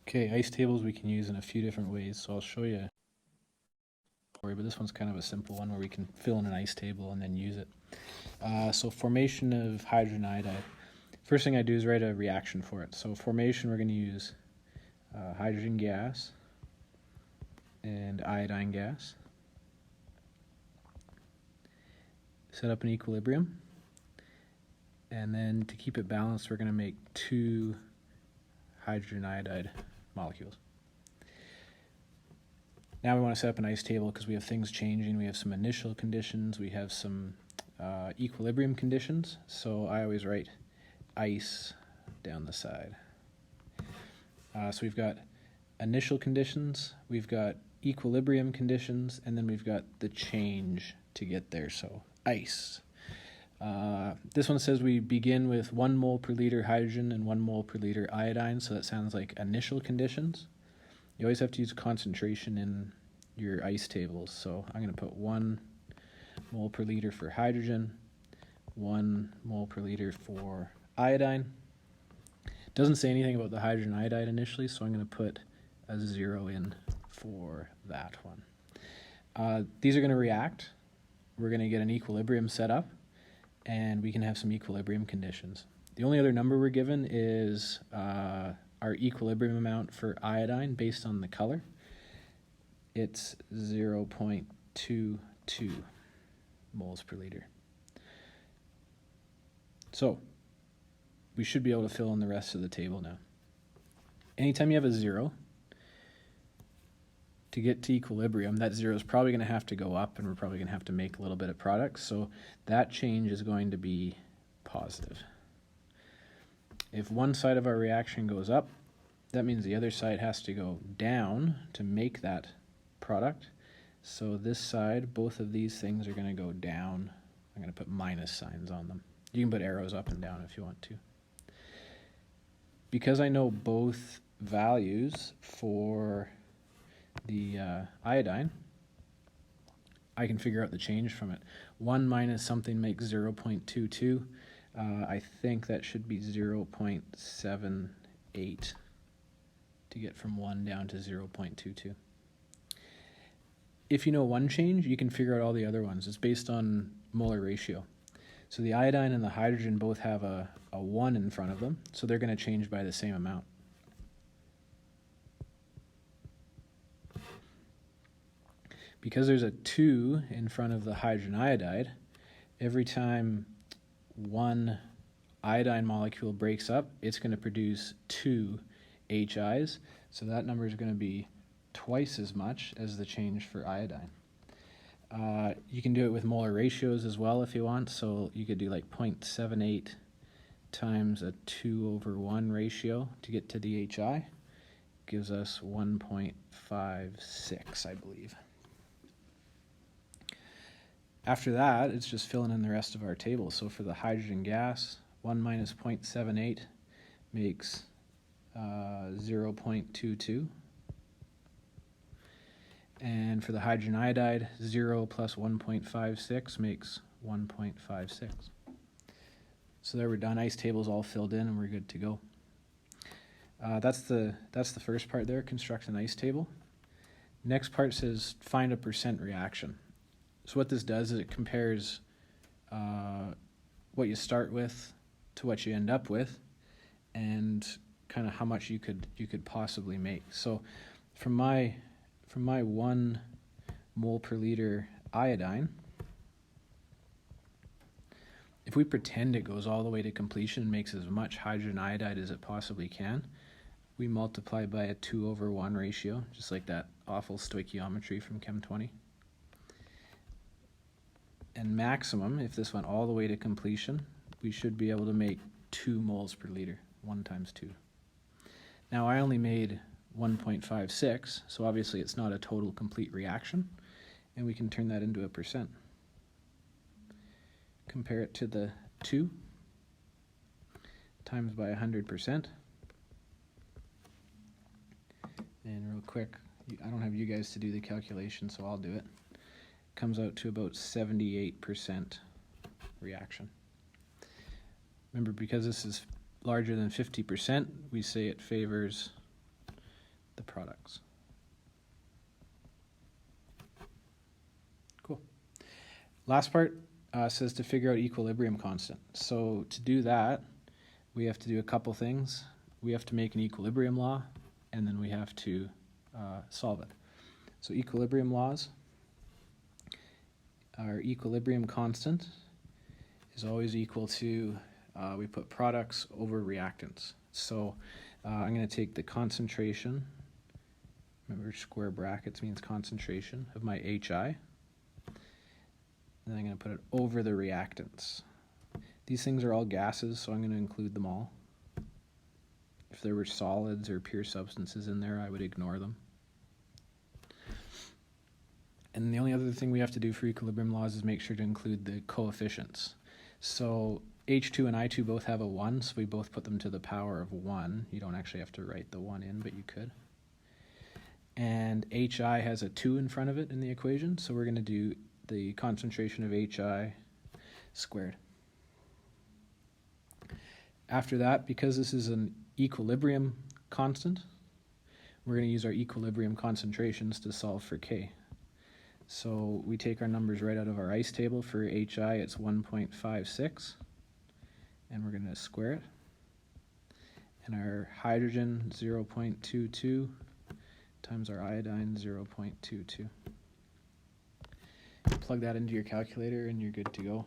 Okay, ice tables we can use in a few different ways, so I'll show you. But this one's kind of a simple one where we can fill in an ice table and then use it. So formation of hydrogen iodide. First thing I do is write a reaction for it. So formation, we're going to use hydrogen gas and iodine gas. Set up an equilibrium. And then to keep it balanced, we're going to make 2 hydrogen iodide molecules. Now we want to set up an ice table because we have things changing. We have some initial conditions. We have some equilibrium conditions. So I always write ice down the side. So we've got initial conditions, we've got equilibrium conditions, and then we've got the change to get there, so ice. This one says we begin with 1 mole per liter hydrogen and 1 mole per liter iodine, so that sounds like initial conditions. You always have to use concentration in your ice tables, so I'm going to put 1 mole per liter for hydrogen, 1 mole per liter for iodine. It doesn't say anything about the hydrogen iodide initially, so I'm going to put a 0 in for that one. These are going to react. We're going to get an equilibrium set up, and we can have some equilibrium conditions. The only other number we're given is our equilibrium amount for iodine based on the color. It's 0.22 moles per liter. So we should be able to fill in the rest of the table now. Anytime you have a 0, to get to equilibrium, that 0 is probably going to have to go up, and we're probably going to have to make a little bit of product. So that change is going to be positive. If one side of our reaction goes up, that means the other side has to go down to make that product. So this side, both of these things are going to go down. I'm going to put minus signs on them. You can put arrows up and down if you want to. Because I know both values for the iodine, I can figure out the change from it. 1 minus something makes 0.22. I think that should be 0.78 to get from 1 down to 0.22. If you know one change, you can figure out all the other ones. It's based on molar ratio. So the iodine and the hydrogen both have a 1 in front of them, so they're going to change by the same amount. Because there's a 2 in front of the hydrogen iodide, every time one iodine molecule breaks up, it's going to produce 2 HIs, so that number is going to be twice as much as the change for iodine. You can do it with molar ratios as well if you want, so you could do like 0.78 times a 2/1 ratio to get to the HI. Gives us 1.56, I believe. After that, it's just filling in the rest of our table. So for the hydrogen gas, 1 minus 0.78 makes 0.22. And for the hydrogen iodide, 0 plus 1.56 makes 1.56. So there we're done. Ice table's all filled in and we're good to go. That's the first part there, construct an ice table. Next part says find a percent reaction. So what this does is it compares what you start with to what you end up with, and kind of how much you could possibly make. So from my 1 mole per liter iodine, if we pretend it goes all the way to completion and makes as much hydrogen iodide as it possibly can, we multiply by a 2/1 ratio, just like that awful stoichiometry from Chem 20. And maximum, if this went all the way to completion, we should be able to make 2 moles per liter, 1 times 2. Now I only made 1.56, so obviously it's not a total complete reaction, and we can turn that into a percent. Compare it to the 2 times by 100%. And real quick, I don't have you guys to do the calculation, so I'll do it. Comes out to about 78% reaction. Remember, because this is larger than 50%, we say it favors the products. Cool. Last part says to figure out equilibrium constant. So to do that, we have to do a couple things. We have to make an equilibrium law, and then we have to solve it. So equilibrium laws, our equilibrium constant is always equal to, we put products over reactants. So I'm going to take the concentration, remember square brackets means concentration, of my HI, and then I'm going to put it over the reactants. These things are all gases, so I'm going to include them all. If there were solids or pure substances in there, I would ignore them. And the only other thing we have to do for equilibrium laws is make sure to include the coefficients. So H2 and I2 both have a 1, so we both put them to the power of 1. You don't actually have to write the 1 in, but you could. And HI has a 2 in front of it in the equation, so we're going to do the concentration of HI squared. After that, because this is an equilibrium constant, we're going to use our equilibrium concentrations to solve for K. So we take our numbers right out of our ICE table. For HI, it's 1.56, and we're going to square it. And our hydrogen, 0.22, times our iodine, 0.22. Plug that into your calculator, and you're good to go.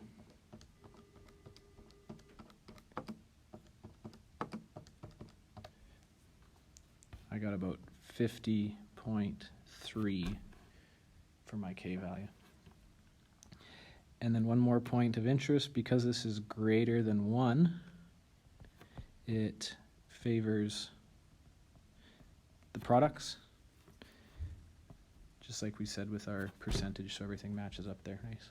I got about 50.3 for my K value. And then one more point of interest, because this is greater than 1, it favors the products, just like we said with our percentage, so everything matches up there. Nice.